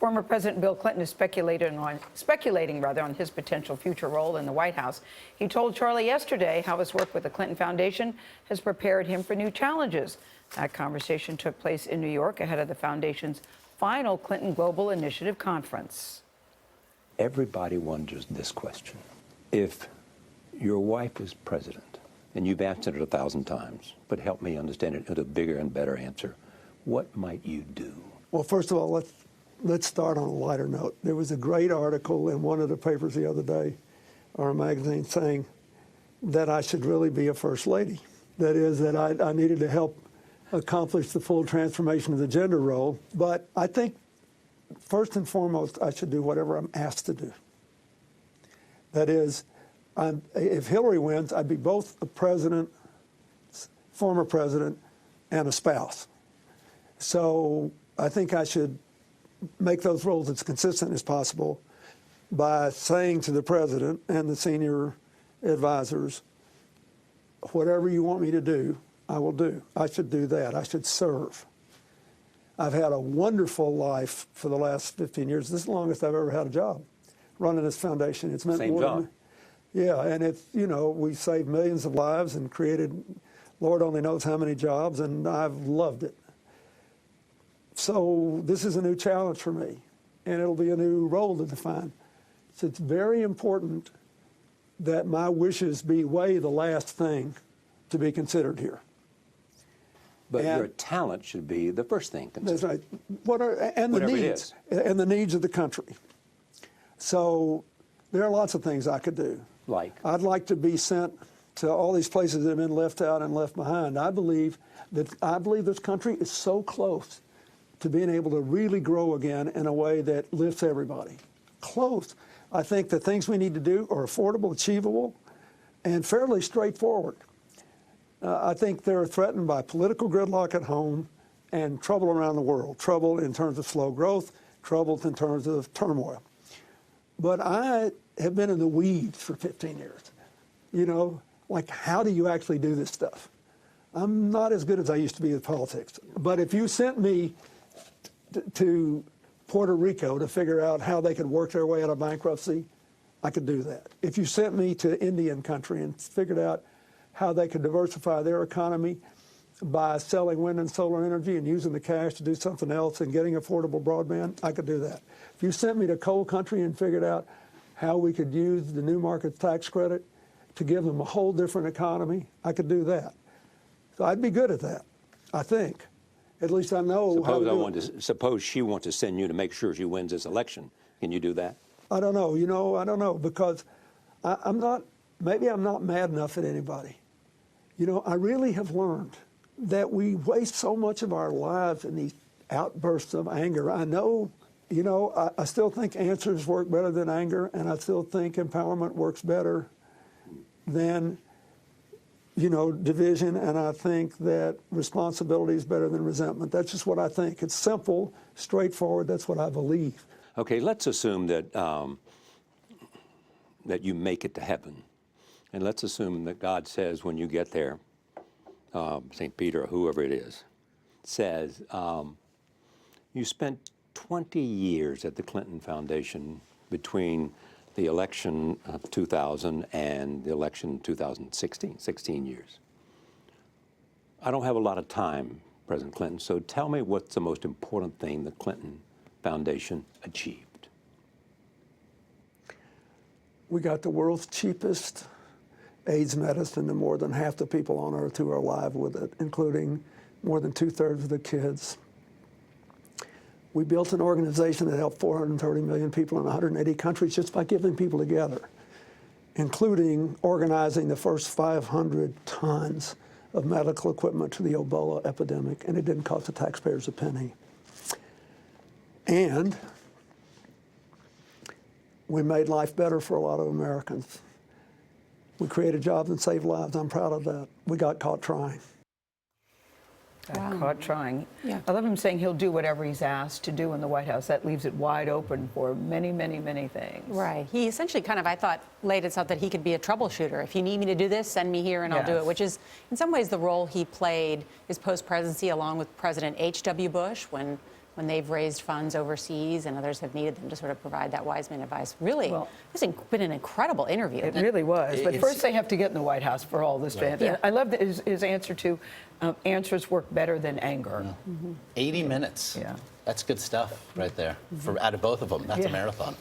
Former President Bill Clinton is speculating on his potential future role in the White House. He told Charlie yesterday how his work with the Clinton Foundation has prepared him for new challenges. That conversation took place in New York ahead of the foundation's final Clinton Global Initiative Conference. Everybody wonders this question. If your wife is president, and you've answered it 1,000 times, but help me understand it with a bigger and better answer, what might you do? Well, first of all, let's start on a lighter note. There was a great article in one of the papers the other day, or a magazine, saying that I should really be a first lady. That is, that I needed to help accomplish the full transformation of the gender role. But I think, first and foremost, I should do whatever I'm asked to do. That is, if Hillary wins, I'd be both a president, former president, and a spouse. So I think I should make those roles as consistent as possible by saying to the president and the senior advisors, whatever you want me to do, I will do. I should do that. I should serve. I've had a wonderful life for the last 15 years. This is the longest I've ever had a job running this foundation. It's meant Same more job. to me. Yeah, and it's, you know, we saved millions of lives and created, Lord only knows how many jobs, and I've loved it. So this is a new challenge for me, and it'll be a new role to define. So it's very important that my wishes weigh the last thing to be considered here. But your talent should be the first thing considered. That's right. And the needs of the country. So there are lots of things I could do. Like? I'd like to be sent to all these places that have been left out and left behind. I believe this country is so close to being able to really grow again in a way that lifts everybody. Close. I think the things we need to do are affordable, achievable, and fairly straightforward. I think they're threatened by political gridlock at home and trouble around the world. Trouble in terms of slow growth, trouble in terms of turmoil. But I have been in the weeds for 15 years. You know, like, how do you actually do this stuff? I'm not as good as I used to be with politics. But if you sent me to Puerto Rico to figure out how they could work their way out of bankruptcy, I could do that. If you sent me to Indian country and figured out how they could diversify their economy by selling wind and solar energy and using the cash to do something else and getting affordable broadband, I could do that. If you sent me to coal country and figured out how we could use the new market tax credit to give them a whole different economy, I could do that. So I'd be good at that, I think. At least I know how to do it. Suppose she wants to send you to make sure she wins this election. Can you do that? I don't know. You know, I don't know, because maybe I'm not mad enough at anybody. You know, I really have learned that we waste so much of our lives in these outbursts of anger. I know, you know, I still think answers work better than anger, and I still think empowerment works better than, you know, division, and I think that responsibility is better than resentment. That's just what I think. It's simple, straightforward. That's what I believe. Okay, let's assume that that you make it to heaven. And let's assume that God says when you get there, St. Peter or whoever it is, says, you spent 20 years at the Clinton Foundation between the election of 2000 and the election in 2016, 16 years. I don't have a lot of time, President Clinton, so tell me what's the most important thing the Clinton Foundation achieved. We got the world's cheapest AIDS medicine to more than half the people on Earth who are alive with it, including more than 2/3 of the kids. We built an organization that helped 430 million people in 180 countries just by giving people together, including organizing the first 500 tons of medical equipment to the Ebola epidemic, and it didn't cost the taxpayers a penny. And we made life better for a lot of Americans. We created jobs and saved lives. I'm proud of that. We got caught trying. Caught trying. Yeah. I love him saying he'll do whatever he's asked to do in the White House. That leaves it wide open for many, many, many things. Right. He essentially kind of, I thought, laid it out that he could be a troubleshooter. If you need me to do this, send me here and I'll do it, which is, in some ways, the role he played his post-presidency along with President H.W. Bush when when they've raised funds overseas and others have needed them to sort of provide that wise man advice. Really, Well, this has been an incredible interview. It really was. But It's- first, they have to get in the White House for all this. Yeah. I love that his answer to answers work better than anger. 80 minutes. Yeah. That's good stuff right there. Out of both of them, that's a Yeah. marathon.